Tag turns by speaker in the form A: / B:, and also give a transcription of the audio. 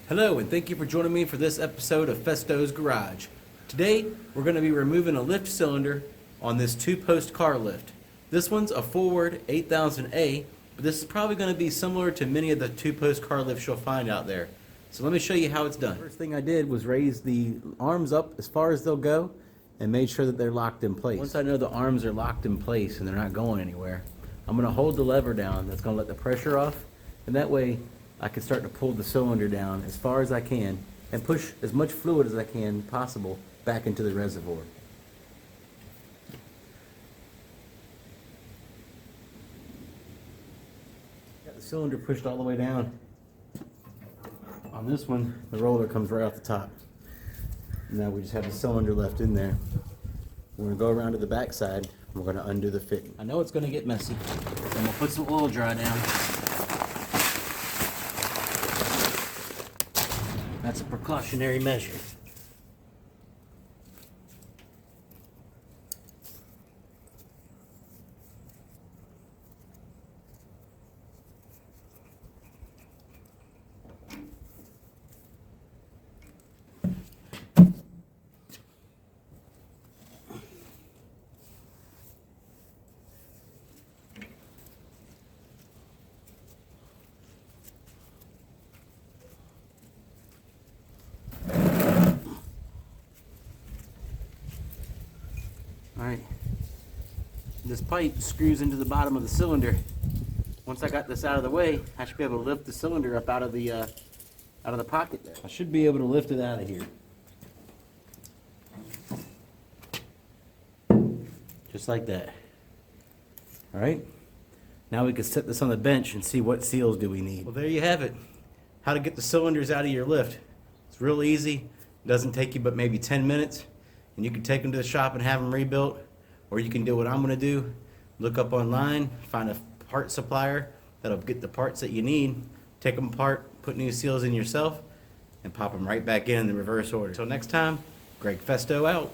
A: Hello, and thank you for joining me for this episode of Festo's Garage. Today, we're going to be removing a lift cylinder on this two-post car lift. This one's a forward 8000A, but this is probably going to be similar to many of the two-post car lifts you'll find out there. So let me show you how it's done. First thing I did was raise the arms up as far as they'll go and made sure that they're locked in place. Once I know the arms are locked in place and they're not going anywhere, I'm going to hold the lever down. That's going to let the pressure off, and that way I can start to pull the cylinder down as far as I can and push as much fluid as I can possible back into the reservoir. Got the cylinder pushed all the way down. On this one, the roller comes right off the top. Now we just have the cylinder left in there. We're going to go around to the back side and we're going to undo the fitting. I know it's going to get messy. I'm going to put some oil dry down. That's a precautionary measure. Alright, this pipe screws into the bottom of the cylinder. Once I got this out of the way, I should be able to lift the cylinder up out of the pocket there. I should be able to lift it out of here. Just like that. Alright, now we can set this on the bench and see what seals do we need. Well, there you have it. How to get the cylinders out of your lift. It's real easy. It doesn't take you but maybe 10 minutes. And you can take them to the shop and have them rebuilt, or you can do what I'm going to do, look up online, find a part supplier that'll get the parts that you need, take them apart, put new seals in yourself, and pop them right back in the reverse order. Until next time, GreggFesto out.